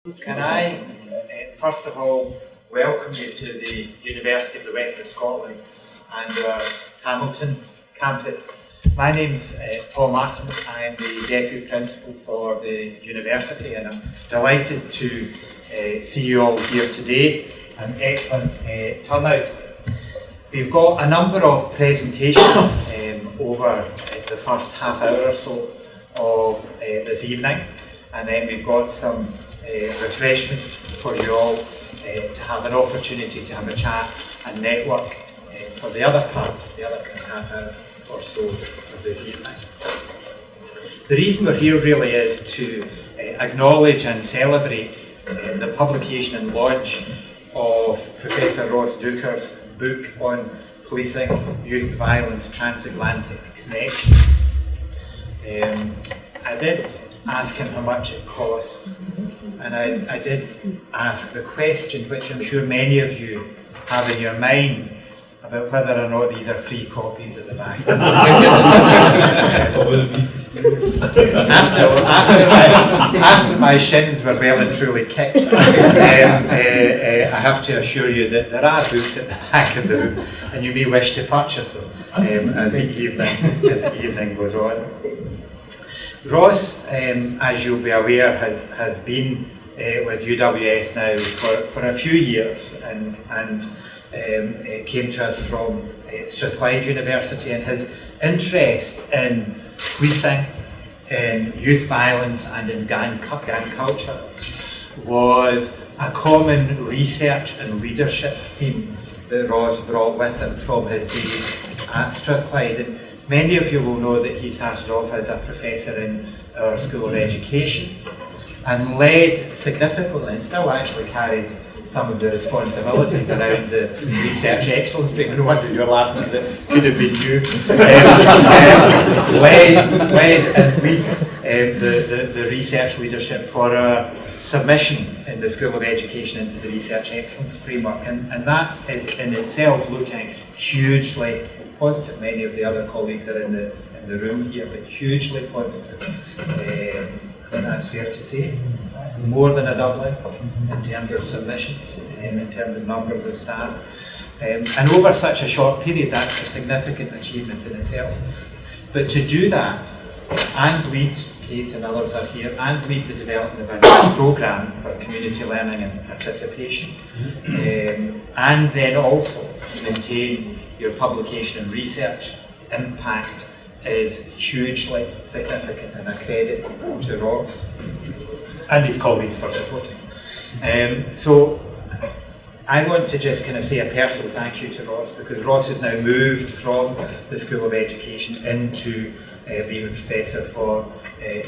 Can I, first of all, welcome you to the University of the West of Scotland and our Hamilton campus. My name's Paul Martin. I'm the Deputy Principal for the University, and I'm delighted to see you all here today. An excellent turnout. We've got a number of presentations over the first half hour or so of this evening, and then we've got some refreshments for you all to have an opportunity to have a chat and network for the other part, the other half hour or so of this evening. The reason we're here really is to acknowledge and celebrate the publication and launch of Professor Ross Deuchar's book on policing youth violence, Transatlantic Connections. I did ask him how much it cost, and I did ask the question, which I'm sure many of you have in your mind, about whether or not these are free copies at the back. After my shins were well and truly kicked, I have to assure you that there are books at the back of the room, and you may wish to purchase them as the evening goes on. Ross, as you'll be aware, has been with UWS now for a few years, and came to us from Strathclyde University, and his interest in policing, in youth violence and in gang culture was a common research and leadership theme that Ross brought with him from his days at Strathclyde. And many of you will know that he started off as a professor in our School of Education and led significantly, and still actually carries some of the responsibilities around the research excellence framework. No wonder you're laughing, because it could have been you. Led and leads the research leadership for our submission in the School of Education into the research excellence framework, and that is in itself looking hugely positive. Many of the other colleagues are in the room here, but hugely positive. I think that's fair to say. More than a doubling in terms of submissions, in terms of numbers of staff. And over such a short period, that's a significant achievement in itself. But to do that, and lead, Kate and others are here, and lead the development of a programme for community learning and participation, and then also maintain your publication and research impact is hugely significant, and a credit to Ross and his colleagues for supporting. So I want to just kind of say a personal thank you to Ross, because Ross has now moved from the School of Education into being a professor for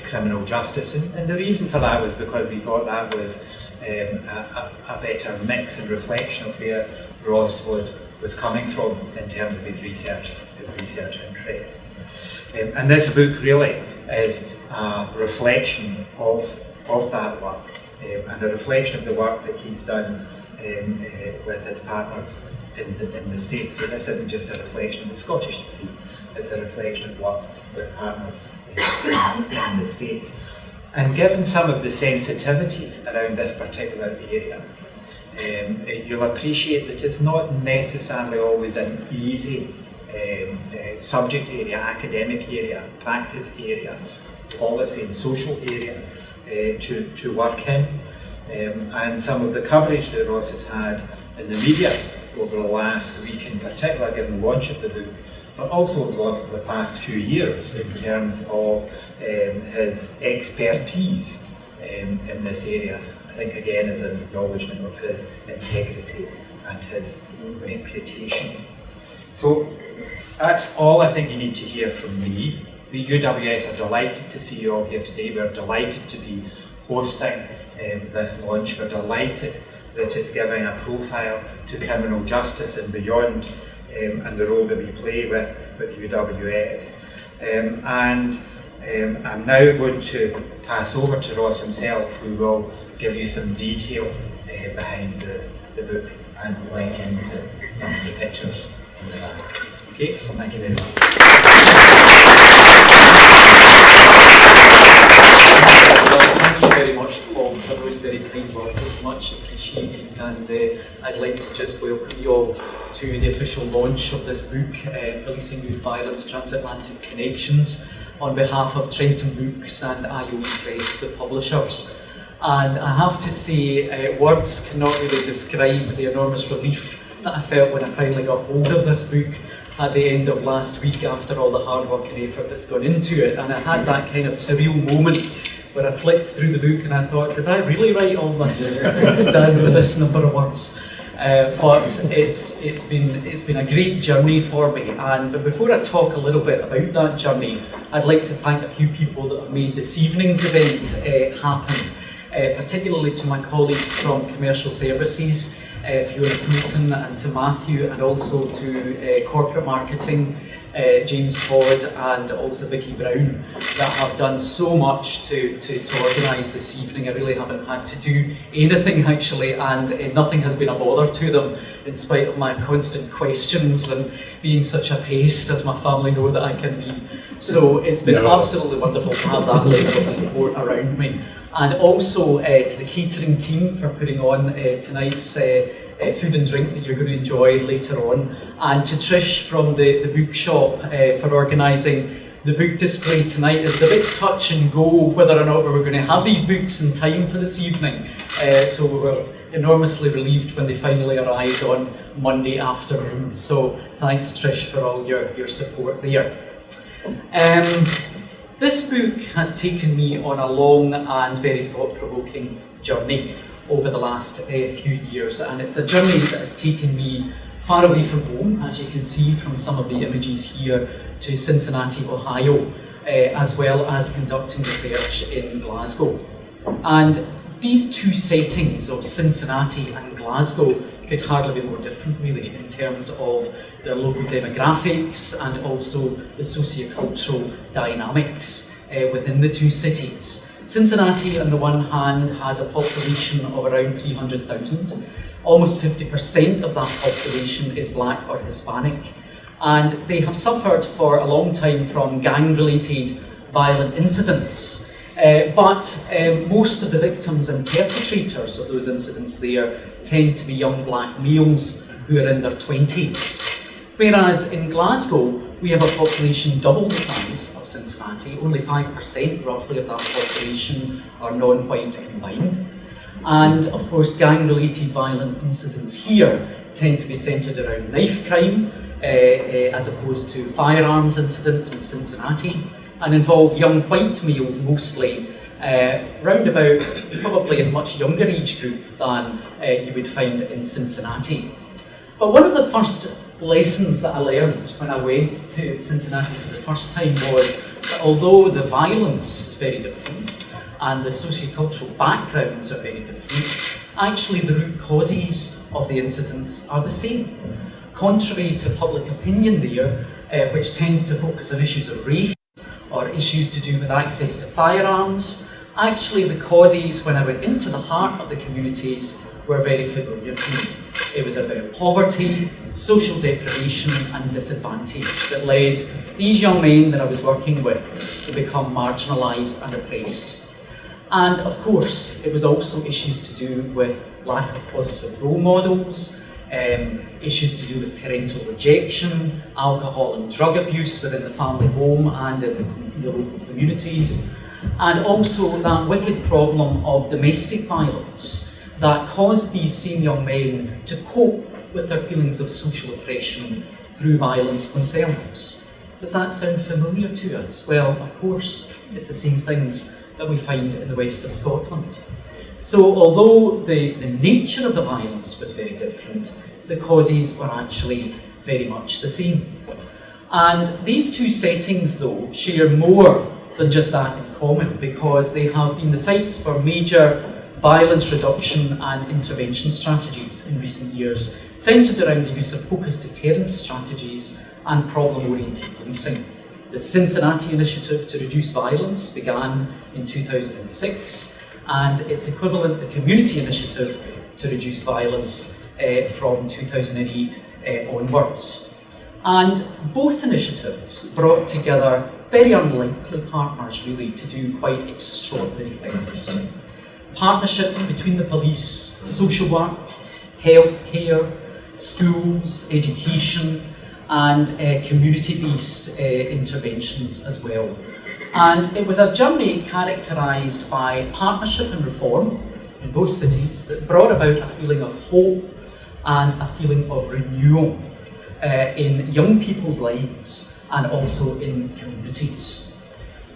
criminal justice, and the reason for that was because we thought that was a better mix and reflection of where Ross was coming from in terms of his research interests. And this book really is a reflection of that work, and a reflection of the work that he's done with his partners in the States. So this isn't just a reflection of the Scottish scene, it's a reflection of work with partners in the States. And given some of the sensitivities around this particular area, you'll appreciate that it's not necessarily always an easy subject area, academic area, practice area, policy and social area to work in. And some of the coverage that Ross has had in the media over the last week in particular, given the launch of the book, but also over the past few years in terms of his expertise in this area, I think again is an acknowledgement of his integrity and his reputation. So that's all I think you need to hear from me. We UWS are delighted to see you all here today. We're delighted to be hosting this launch. We're delighted that it's giving a profile to criminal justice and beyond, and the role that we play with UWS. I'm now going to pass over to Ross himself, who will give you some detail behind the book and link into some of the pictures in the back. Okay, thank you very much. Thank you very much, Paul, for those very kind words. It's much appreciated, and I'd like to just welcome you all to the official launch of this book, Policing Youth Violence, Transatlantic Connections, on behalf of Trenton Books and IOE Press, the publishers. And I have to say, words cannot really describe the enormous relief that I felt when I finally got hold of this book at the end of last week, after all the hard work and effort that's gone into it. And I had that kind of surreal moment where I flicked through the book and I thought, did I really write all this down with this number of words? But it's been a great journey for me. But before I talk a little bit about that journey, I'd like to thank a few people that have made this evening's event happen, particularly to my colleagues from Commercial Services, Fiona Fulton, and to Matthew, and also to Corporate Marketing, James Ford, and also Vicky Brown, that have done so much to organise this evening. I really haven't had to do anything actually, and nothing has been a bother to them, in spite of my constant questions and being such a pest, as my family know that I can be. So it's been absolutely wonderful to have that level of support around me. And also to the catering team for putting on tonight's food and drink that you're going to enjoy later on, and to Trish from the bookshop for organising the book display tonight. It was a bit touch and go whether or not we were going to have these books in time for this evening, so we were enormously relieved when they finally arrived on Monday afternoon. So thanks, Trish, for all your support there. This book has taken me on a long and very thought-provoking journey over the last few years, and it's a journey that has taken me far away from home, as you can see from some of the images here, to Cincinnati, Ohio, as well as conducting research in Glasgow. And these two settings of Cincinnati and Glasgow could hardly be more different, really, in terms of their local demographics and also the socio-cultural dynamics within the two cities. Cincinnati, on the one hand, has a population of around 300,000. Almost 50% of that population is black or Hispanic, and they have suffered for a long time from gang-related violent incidents. But most of the victims and perpetrators of those incidents there tend to be young black males who are in their 20s. Whereas in Glasgow, we have a population double the size of Cincinnati. Only 5% roughly of that population are non-white combined. And of course, gang-related violent incidents here tend to be centred around knife crime, as opposed to firearms incidents in Cincinnati, and involve young white males mostly, round about probably a much younger age group than you would find in Cincinnati. But one of the first lessons that I learned when I went to Cincinnati for the first time was that although the violence is very different and the sociocultural backgrounds are very different, actually the root causes of the incidents are the same. Contrary to public opinion there, which tends to focus on issues of race or issues to do with access to firearms, actually the causes, when I went into the heart of the communities, were very familiar to me. It was about poverty, social deprivation and disadvantage that led these young men that I was working with to become marginalised and oppressed. And of course, it was also issues to do with lack of positive role models, issues to do with parental rejection, alcohol and drug abuse within the family home and in the local communities, and also that wicked problem of domestic violence that caused these same young men to cope with their feelings of social oppression through violence themselves. Does that sound familiar to us? Well, of course, it's the same things that we find in the west of Scotland. So although the nature of the violence was very different, the causes were actually very much the same. And these two settings, though, share more than just that in common, because they have been the sites for major violence reduction and intervention strategies in recent years, centred around the use of focused deterrence strategies and problem-oriented policing. The Cincinnati Initiative to Reduce Violence began in 2006, and its equivalent, the Community Initiative to Reduce Violence, from 2008 onwards. And both initiatives brought together very unlikely partners really to do quite extraordinary things. Partnerships between the police, social work, healthcare, schools, education, and community-based interventions as well. And it was a journey characterised by partnership and reform in both cities that brought about a feeling of hope and a feeling of renewal in young people's lives and also in communities.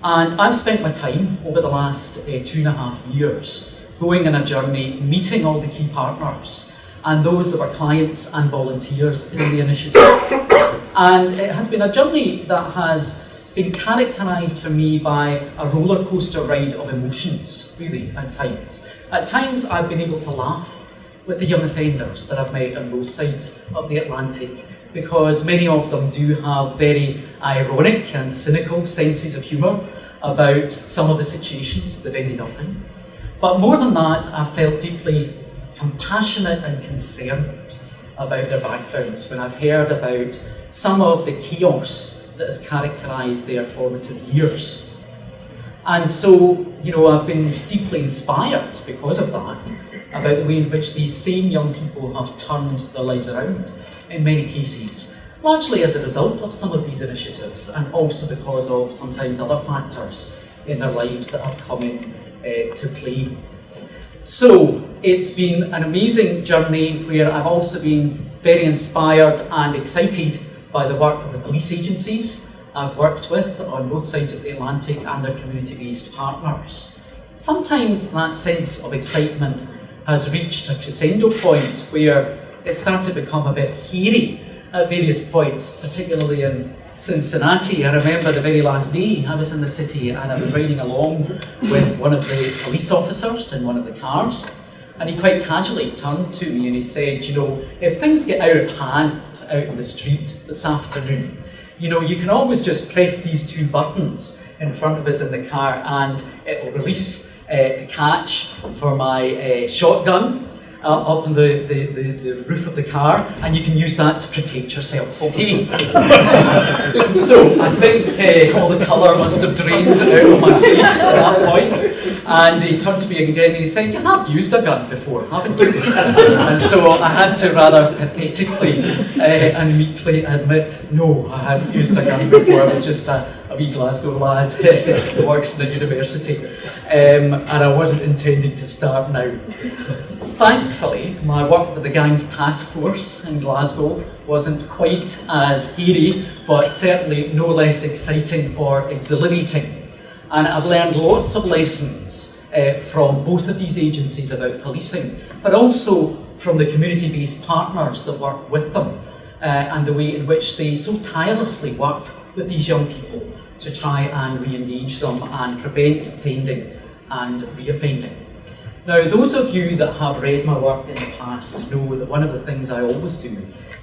And I've spent my time over the last 2.5 years going on a journey, meeting all the key partners and those that were clients and volunteers in the initiative. And it has been a journey that has been characterised for me by a roller coaster ride of emotions, really, at times. At times I've been able to laugh with the young offenders that I've met on both sides of the Atlantic, because many of them do have very ironic and cynical senses of humour about some of the situations they've ended up in. But more than that, I've felt deeply compassionate and concerned about their backgrounds when I've heard about some of the chaos that has characterised their formative years. And so, I've been deeply inspired because of that, about the way in which these same young people have turned their lives around, in many cases, largely as a result of some of these initiatives, and also because of sometimes other factors in their lives that have come in to play. So, it's been an amazing journey where I've also been very inspired and excited by the work of the police agencies I've worked with on both sides of the Atlantic and their community-based partners. Sometimes that sense of excitement has reached a crescendo point where it started to become a bit hairy at various points, particularly in Cincinnati. I remember the very last day I was in the city and I was riding along with one of the police officers in one of the cars, and he quite casually turned to me and he said, if things get out of hand out in the street this afternoon, you can always just press these 2 buttons in front of us in the car and it will release the catch for my shotgun up on the roof of the car, and you can use that to protect yourself, okay? So I think all the colour must have drained out of my face at that point, and he turned to me again and he said, "You have used a gun before, haven't you?" And so I had to rather pathetically and meekly admit, no, I hadn't used a gun before. I was just a wee Glasgow lad who works in a university, and I wasn't intending to start now. Thankfully, my work with the Gangs Task Force in Glasgow wasn't quite as hairy, but certainly no less exciting or exhilarating. And I've learned lots of lessons from both of these agencies about policing, but also from the community-based partners that work with them, and the way in which they so tirelessly work with these young people to try and re-engage them and prevent offending and re-offending. Now, those of you that have read my work in the past know that one of the things I always do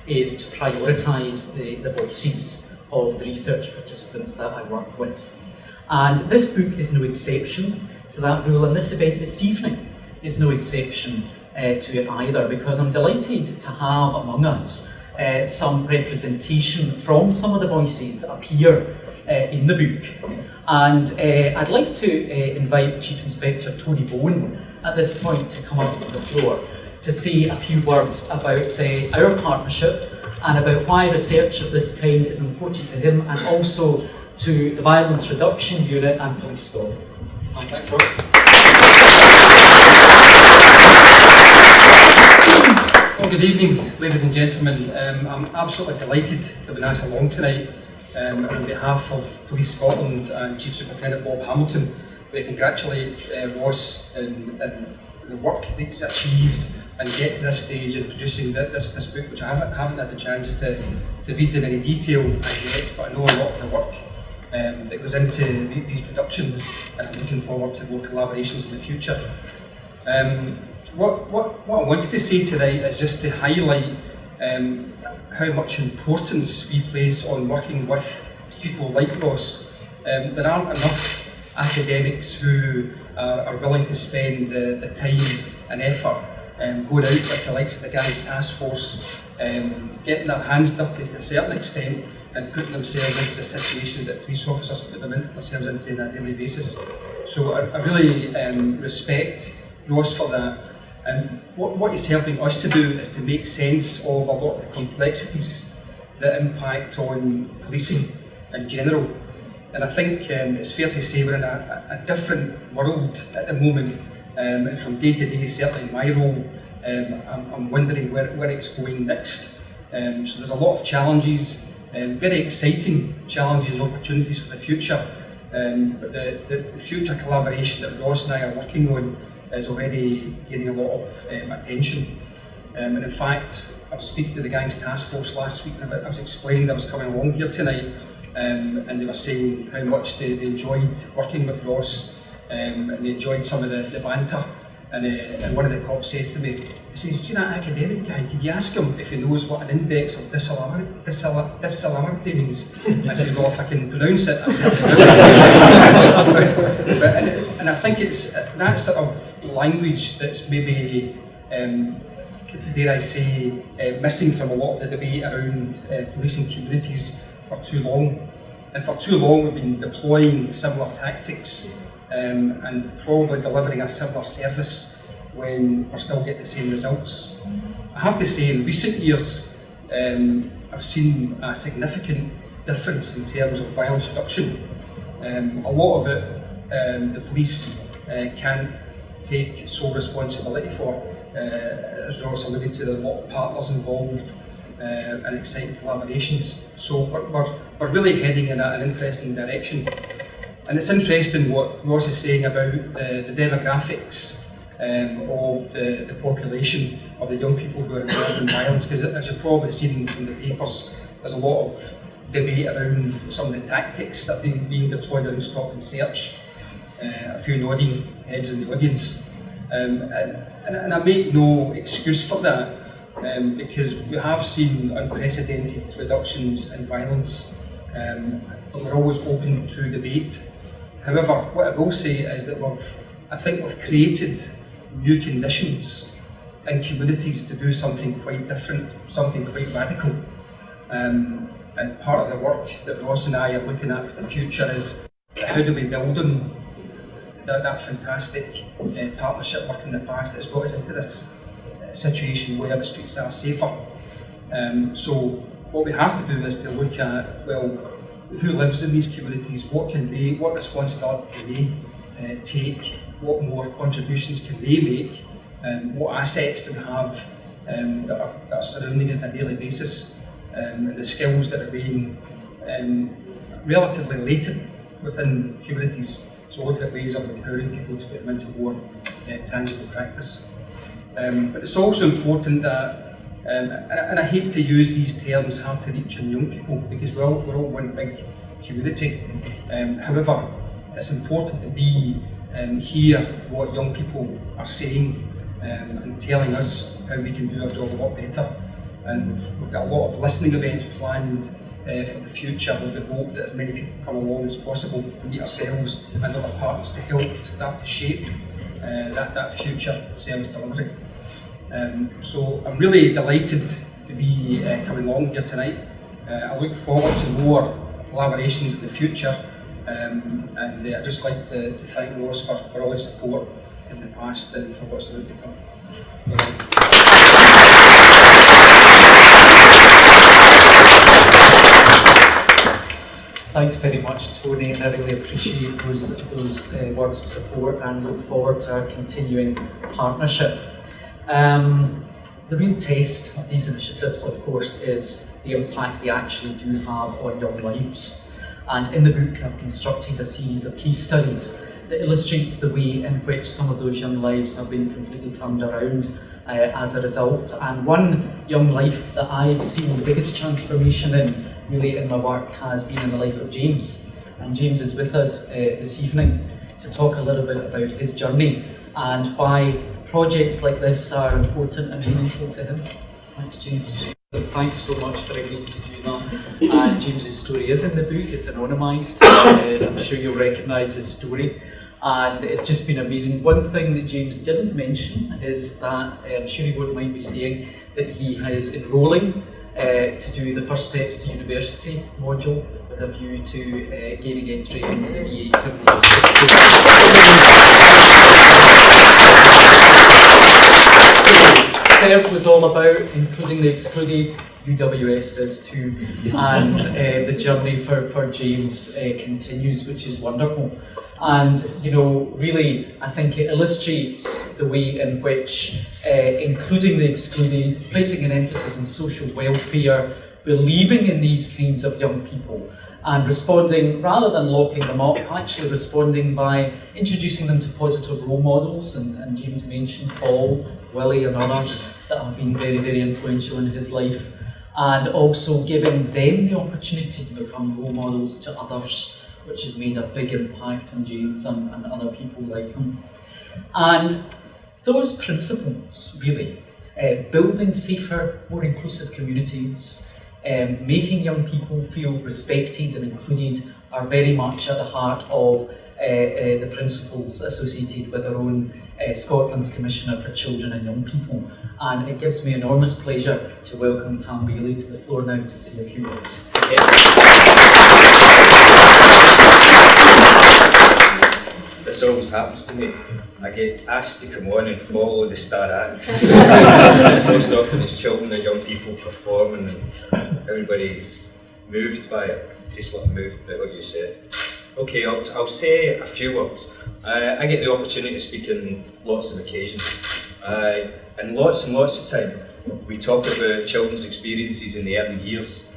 is to prioritise the voices of the research participants that I work with. And this book is no exception to that rule, and this event this evening is no exception to it either, because I'm delighted to have among us some representation from some of the voices that appear in the book. And I'd like to invite Chief Inspector Tony Bowen at this point to come up to the floor to say a few words about our partnership and about why research of this kind is important to him, and also to the Violence Reduction Unit and Police Scotland. Thanks. Well, good evening, ladies and gentlemen. I'm absolutely delighted to have been asked along tonight on behalf of Police Scotland and Chief Superintendent Bob Hamilton. We congratulate Ross in the work that he's achieved and get to this stage in producing this book, which I haven't had the chance to read in any detail as yet, but I know a lot of the work that goes into these productions, and I'm looking forward to more collaborations in the future. What I wanted to say tonight is just to highlight how much importance we place on working with people like Ross. There aren't enough academics who are willing to spend the time and effort going out with the likes of the Gangs Task Force, getting their hands dirty to a certain extent and putting themselves into the situation that police officers put themselves into on a daily basis. So I really respect Ross for that. And what he's helping us to do is to make sense of a lot of the complexities that impact on policing in general. And I think it's fair to say we're in a different world at the moment, and from day to day, certainly in my role, I'm wondering where it's going next. So there's a lot of challenges, very exciting challenges and opportunities for the future. But the future collaboration that Ross and I are working on is already getting a lot of attention. And in fact, I was speaking to the Gangs Task Force last week, and I was explaining that I was coming along here tonight, and they were saying how much they enjoyed working with Ross, and they enjoyed some of the banter. And one of the cops says to me, he says, "See that academic guy, could you ask him if he knows what an index of dissalability means?" I said, "Well, if I can pronounce it," I said. And I think it's that sort of language that's maybe, dare I say, missing from a lot of the debate around policing communities for too long. And for too long we've been deploying similar tactics and probably delivering a similar service when we're still getting the same results. I have to say, in recent years, I've seen a significant difference in terms of violence reduction. A lot of it, the police can't take sole responsibility for. As Ross alluded to, there's a lot of partners involved and exciting collaborations. So we're really heading in an interesting direction. And it's interesting what Ross is saying about the demographics of the population, of the young people who are involved in violence, because as you've probably seen from the papers, there's a lot of debate around some of the tactics that are being deployed around stop and search. A few nodding heads in the audience. And I make no excuse for that, because we have seen unprecedented reductions in violence, but we're always open to debate. However, what I will say is that I think we've created new conditions in communities to do something quite different, something quite radical. And part of the work that Ross and I are looking at for the future is how do we build on that fantastic partnership work in the past that's got us into this situation where the streets are safer. So what we have to do is to look at, well, who lives in these communities, what responsibility can they take, what more contributions can they make, what assets do we have that are surrounding us on a daily basis, and the skills that are being relatively latent within communities. So looking at ways of empowering people to put them into more tangible practice. But it's also important that, and I hate to use these terms, hard to reach in young people, because we're all one big community. However, it's important that we hear what young people are saying and telling us how we can do our job a lot better. And we've got a lot of listening events planned for the future, with the hope that as many people come along as possible to meet ourselves and other partners to help start to shape that future service delivery. So I'm really delighted to be coming along here tonight. I look forward to more collaborations in the future, and I'd just like to thank Ross for all his support in the past and for what's about to come. Thanks very much, Tony, and I really appreciate those words of support and look forward to our continuing partnership. The real test of these initiatives, of course, is the impact they actually do have on young lives. And in the book, I've constructed a series of case studies that illustrates the way in which some of those young lives have been completely turned around as a result. And one young life that I've seen the biggest transformation in, really in my work, has been in the life of James. And James is with us this evening to talk a little bit about his journey and why projects like this are important and meaningful to him. Thanks, James. Thanks so much for agreeing to do that. And James's story is in the book, it's anonymised. I'm sure you'll recognise his story. And it's just been amazing. One thing that James didn't mention is that, I'm sure he won't mind me saying, that he is enrolling to do the First Steps to University module with a view to gaining entry into the EA Criminal Justice So, CERT was all about including the excluded, UWS is too, and the journey for James continues, which is wonderful. And, you know, really, I think it illustrates the way in which including the excluded, placing an emphasis on social welfare, believing in these kinds of young people, and responding, rather than locking them up, actually responding by introducing them to positive role models, and James mentioned Paul, Willie and others that have been very, very influential in his life, and also giving them the opportunity to become role models to others, which has made a big impact on James and other people like him. And those principles, really, building safer, more inclusive communities, making young people feel respected and included, are very much at the heart of the principles associated with our own Scotland's Commissioner for Children and Young People. And it gives me enormous pleasure to welcome Tam Bailey to the floor now to say a few words. This always happens to me. I get asked to come on and follow the star act. Most often it's children and young people performing and everybody's moved by it. Just like moved by what you said. Okay, I'll say a few words. I get the opportunity to speak in lots of occasions. And lots of time we talk about children's experiences in the early years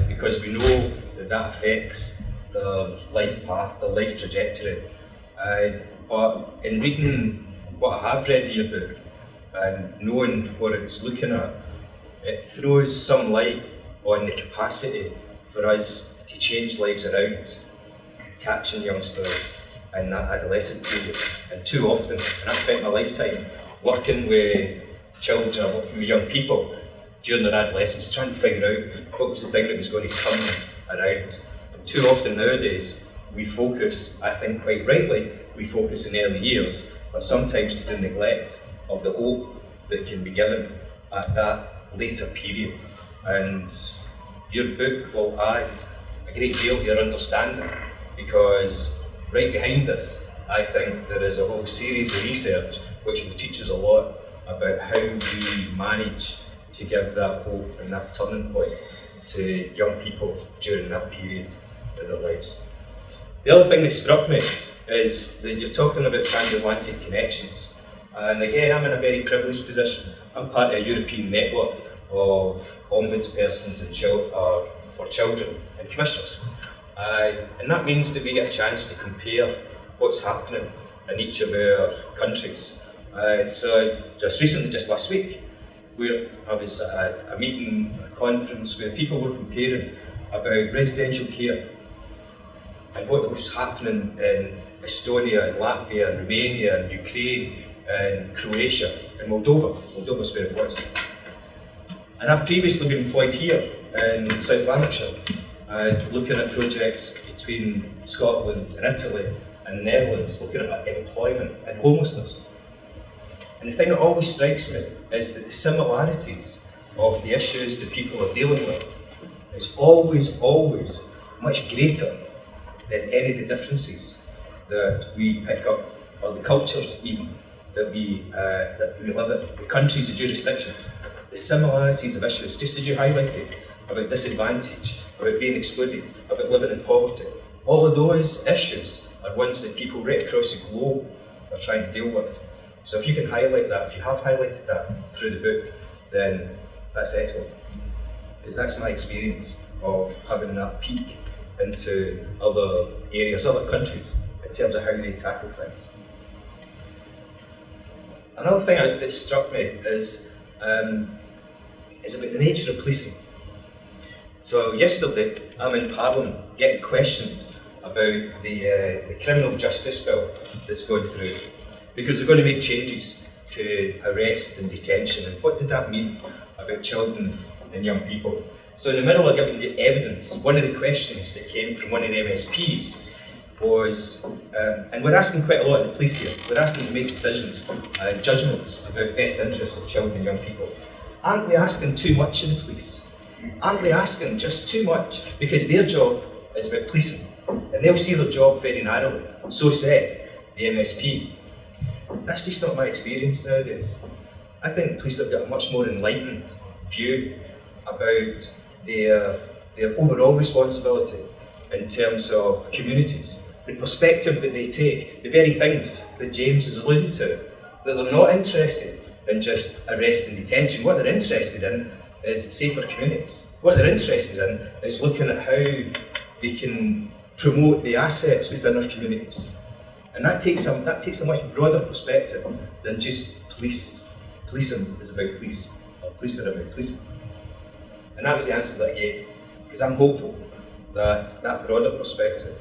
because we know that affects their life path, their life trajectory. But in reading what I have read in your book and knowing what it's looking at, it throws some light on the capacity for us to change lives around, catching youngsters in that adolescent period. And too often, and I've spent my lifetime working with children, working with young people during their adolescence, trying to figure out what was the thing that was going to turn them around. And too often nowadays, we focus, I think quite rightly, we focus in early years, but sometimes to the neglect of the hope that can be given at that later period. And your book will add a great deal to your understanding, because right behind this, I think there is a whole series of research which will teach us a lot about how we manage to give that hope and that turning point to young people during that period of their lives. The other thing that struck me is that you're talking about Transatlantic Connections. And again, I'm in a very privileged position. I'm part of a European network of ombudspersons and for children and commissioners. And that means that we get a chance to compare what's happening in each of our countries. So just last week, I was at a meeting, a conference where people were comparing about residential care and what was happening in Estonia and Latvia and Romania and Ukraine and Croatia and Moldova. Moldova's where it was. And I've previously been employed here in South Lanarkshire, looking at projects between Scotland and Italy and the Netherlands, looking at employment and homelessness. And the thing that always strikes me is that the similarities of the issues that people are dealing with is always much greater than any of the differences that we pick up, or the cultures even, that we live in, the countries, the jurisdictions. The similarities of issues, just as you highlighted, about disadvantage, about being excluded, about living in poverty. All of those issues are ones that people right across the globe are trying to deal with. So if you can highlight that, if you have highlighted that through the book, then that's excellent. Because that's my experience of having that peek into other areas, other countries, in terms of how they tackle things. Another thing that struck me is about the nature of policing. So yesterday, I'm in Parliament getting questioned about the criminal justice bill that's going through, because they're going to make changes to arrest and detention. And what did that mean about children and young people? So in the middle of giving the evidence, one of the questions that came from one of the MSPs was, and we're asking quite a lot of the police here, we're asking them to make decisions and judgments about best interests of children and young people. Aren't we asking too much of the police? aren't they asking just too much? Because their job is about policing, and they'll see their job very narrowly. So said the MSP. That's just not my experience nowadays. I think police have got a much more enlightened view about their overall responsibility in terms of communities, the perspective that they take, the very things that James has alluded to, that they're not interested in just arrest and detention. What they're interested in is safer communities. What they're interested in is looking at how they can promote the assets within our communities. And that takes a much broader perspective than just police. Policing is about police, or policing about policing. And that was the answer that I gave, because I'm hopeful that that broader perspective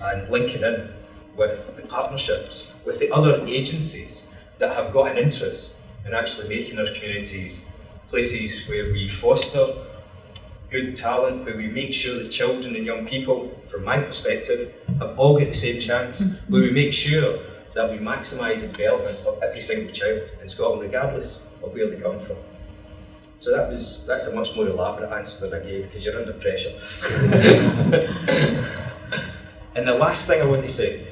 and linking in with the partnerships, with the other agencies that have got an interest in actually making our communities places where we foster good talent, where we make sure that children and young people, from my perspective, have all got the same chance, where we make sure that we maximise the development of every single child in Scotland, regardless of where they come from. So that's a much more elaborate answer than I gave, because you're under pressure. And the last thing I want to say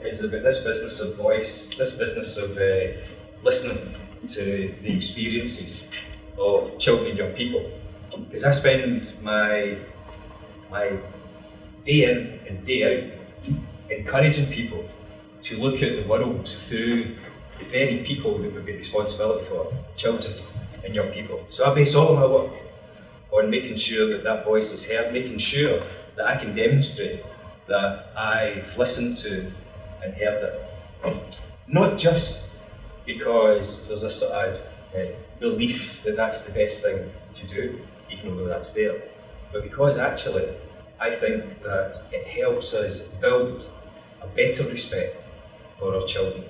is about this business of voice, this business of listening to the experiences of children and young people. Because I spend my day in and day out encouraging people to look at the world through the very people that we've got responsibility for, children and young people. So I base all of my work on making sure that that voice is heard, making sure that I can demonstrate that I've listened to and heard it. Not just because there's a sort of belief that that's the best thing to do, even though that's there, but because actually I think that it helps us build a better respect for our children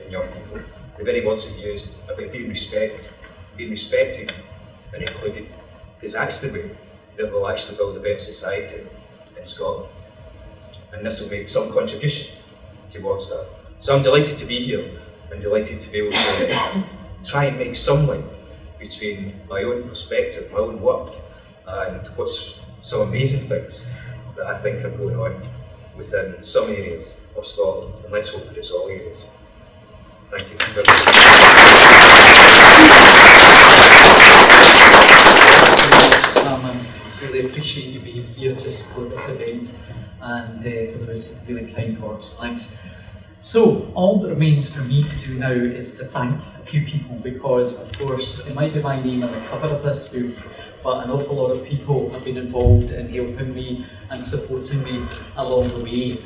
and young people. The very words that you used about being respected and included, because that's the way that we'll actually build a better society in Scotland. And this will make some contribution towards that. So I'm delighted to be here. I'm delighted to be able to try and make some link between my own perspective, my own work, and what's some amazing things that I think are going on within some areas of Scotland, and let's hope that it's all areas. Thank you very much. I really appreciate you being here to support this event, and for those really kind words. Thanks. So, all that remains for me to do now is to thank a few people, because, of course, it might be my name on the cover of this book, but an awful lot of people have been involved in helping me and supporting me along the way.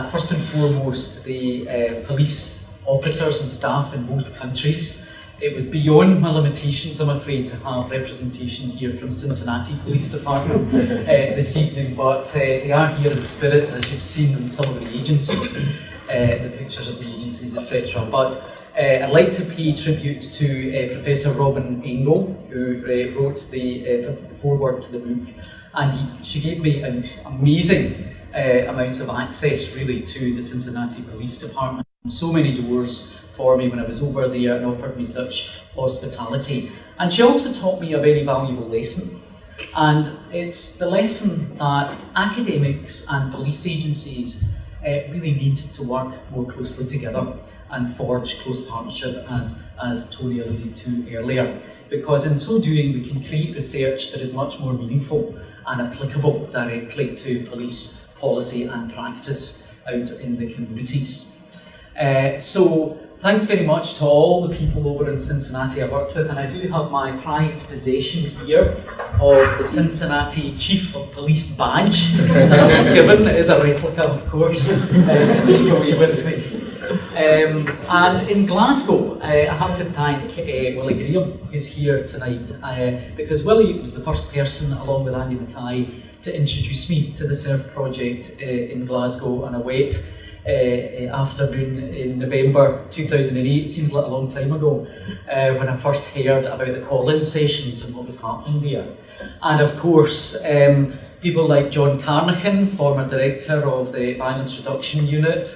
First and foremost, the police officers and staff in both countries. It was beyond my limitations, I'm afraid, to have representation here from Cincinnati Police Department this evening, but they are here in spirit, as you've seen in some of the agencies, the pictures of the agencies, etc. But I'd like to pay tribute to Professor Robin Engel, who wrote the foreword to the book, and she gave me an amazing amounts of access, really, to the Cincinnati Police Department. So many doors for me when I was over there, and offered me such hospitality. And she also taught me a very valuable lesson. And it's the lesson that academics and police agencies really need to work more closely together and forge close partnership, as Tony alluded to earlier. Because in so doing, we can create research that is much more meaningful and applicable directly to police policy and practice out in the communities. So thanks very much to all the people over in Cincinnati I worked with, and I do have my prized possession here of the Cincinnati Chief of Police badge that I was given. It is a replica, of course, to take away with me. And in Glasgow, I have to thank Willie Graham, who's here tonight, because Willie was the first person, along with Andy Mackay, to introduce me to the SERV project in Glasgow on a wet afternoon in November 2008. It seems like a long time ago, when I first heard about the call-in sessions and what was happening there. And of course, people like John Carnachan, former director of the Violence Reduction Unit,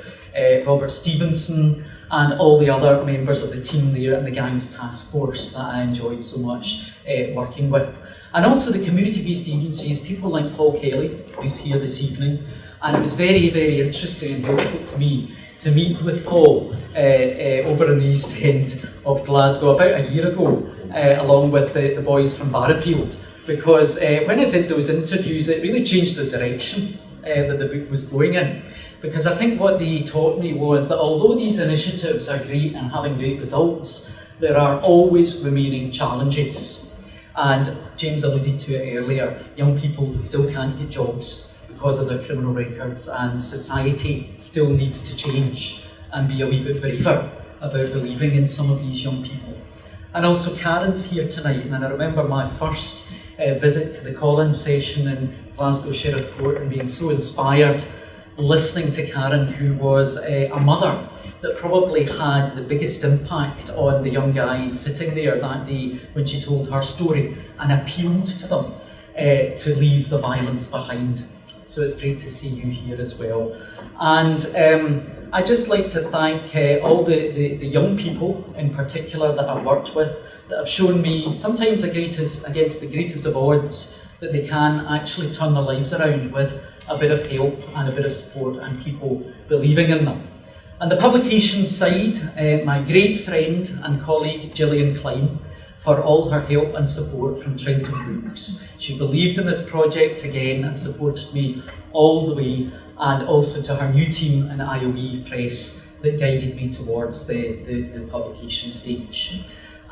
Robert Stevenson, and all the other members of the team there and the Gangs Task Force that I enjoyed so much working with. And also the community-based agencies, people like Paul Kelly, who's here this evening. And it was very, very interesting and helpful to me to meet with Paul over in the East End of Glasgow about a year ago, along with the boys from Barrafield. Because when I did those interviews, it really changed the direction that the book was going in. Because I think what they taught me was that although these initiatives are great and having great results, there are always remaining challenges. And James alluded to it earlier, young people still can't get jobs because of their criminal records, and society still needs to change and be a wee bit braver about believing in some of these young people. And also Karen's here tonight, and I remember my first visit to the Collins session in Glasgow Sheriff Court and being so inspired listening to Karen, who was a mother that probably had the biggest impact on the young guys sitting there that day when she told her story and appealed to them to leave the violence behind. So it's great to see you here as well. And I'd just like to thank all the young people in particular that I've worked with that have shown me, sometimes against the greatest of odds, that they can actually turn their lives around with a bit of help and a bit of support and people believing in them. And the publication side, my great friend and colleague Gillian Klein, for all her help and support from Trenton Books. She believed in this project again and supported me all the way, and also to her new team in IOE Press that guided me towards the publication stage.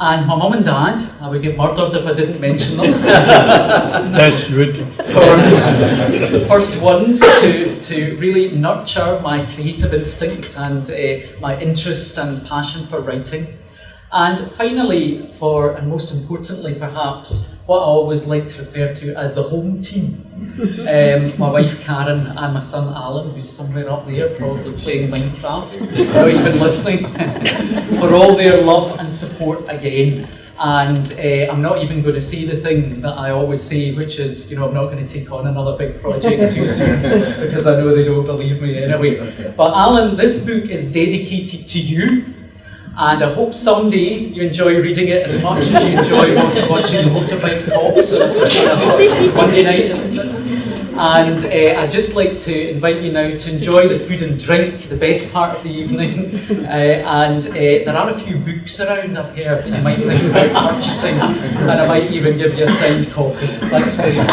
And my mum and dad, I would get murdered if I didn't mention them. That's good. The first ones to really nurture my creative instinct and my interest and passion for writing. And finally, and most importantly perhaps, what I always like to refer to as the home team. My wife Karen and my son Alan, who's somewhere up there probably playing Minecraft, not even listening, for all their love and support again. And I'm not even going to say the thing that I always say, which is, I'm not going to take on another big project too soon, because I know they don't believe me anyway. But Alan, this book is dedicated to you. And I hope someday you enjoy reading it as much as you enjoy watching Motorbike Cops on Monday night, isn't it? And I'd just like to invite you now to enjoy the food and drink, the best part of the evening. And there are a few books around up here that you might think about purchasing, and I might even give you a signed copy. Thanks very much.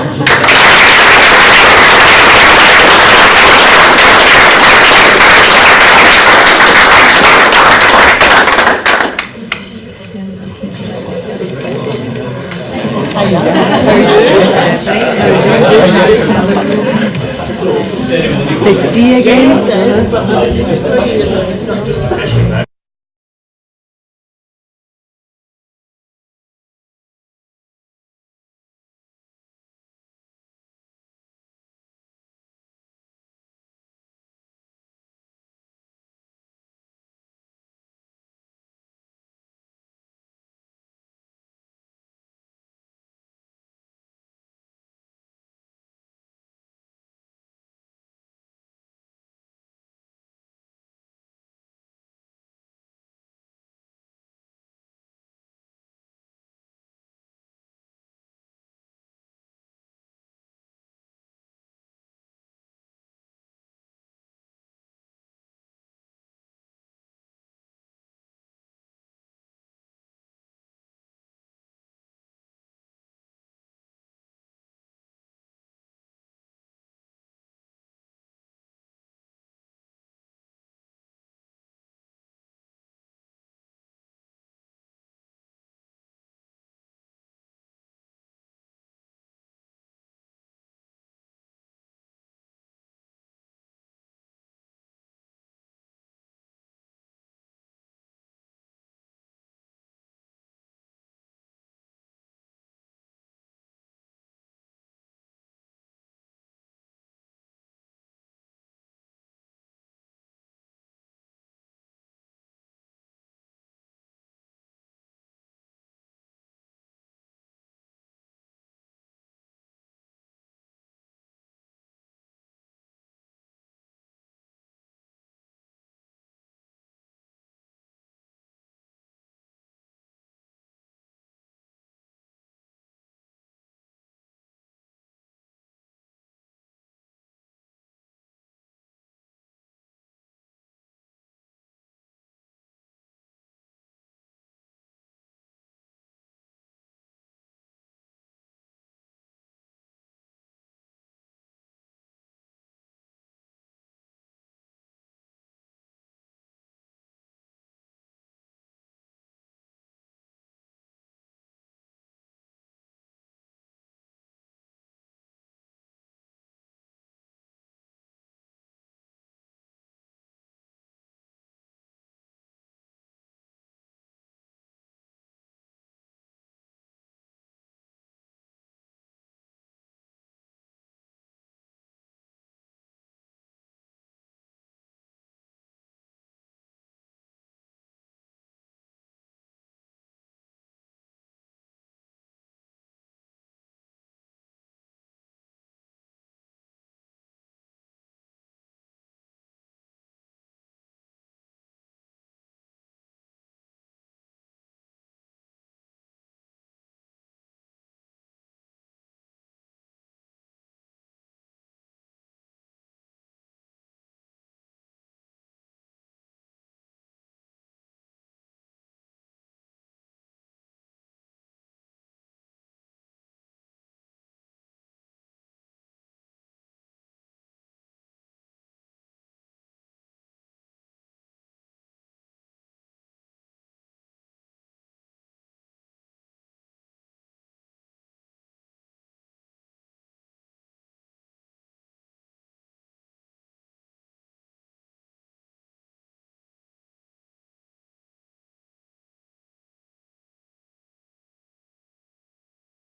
Nice to see you again.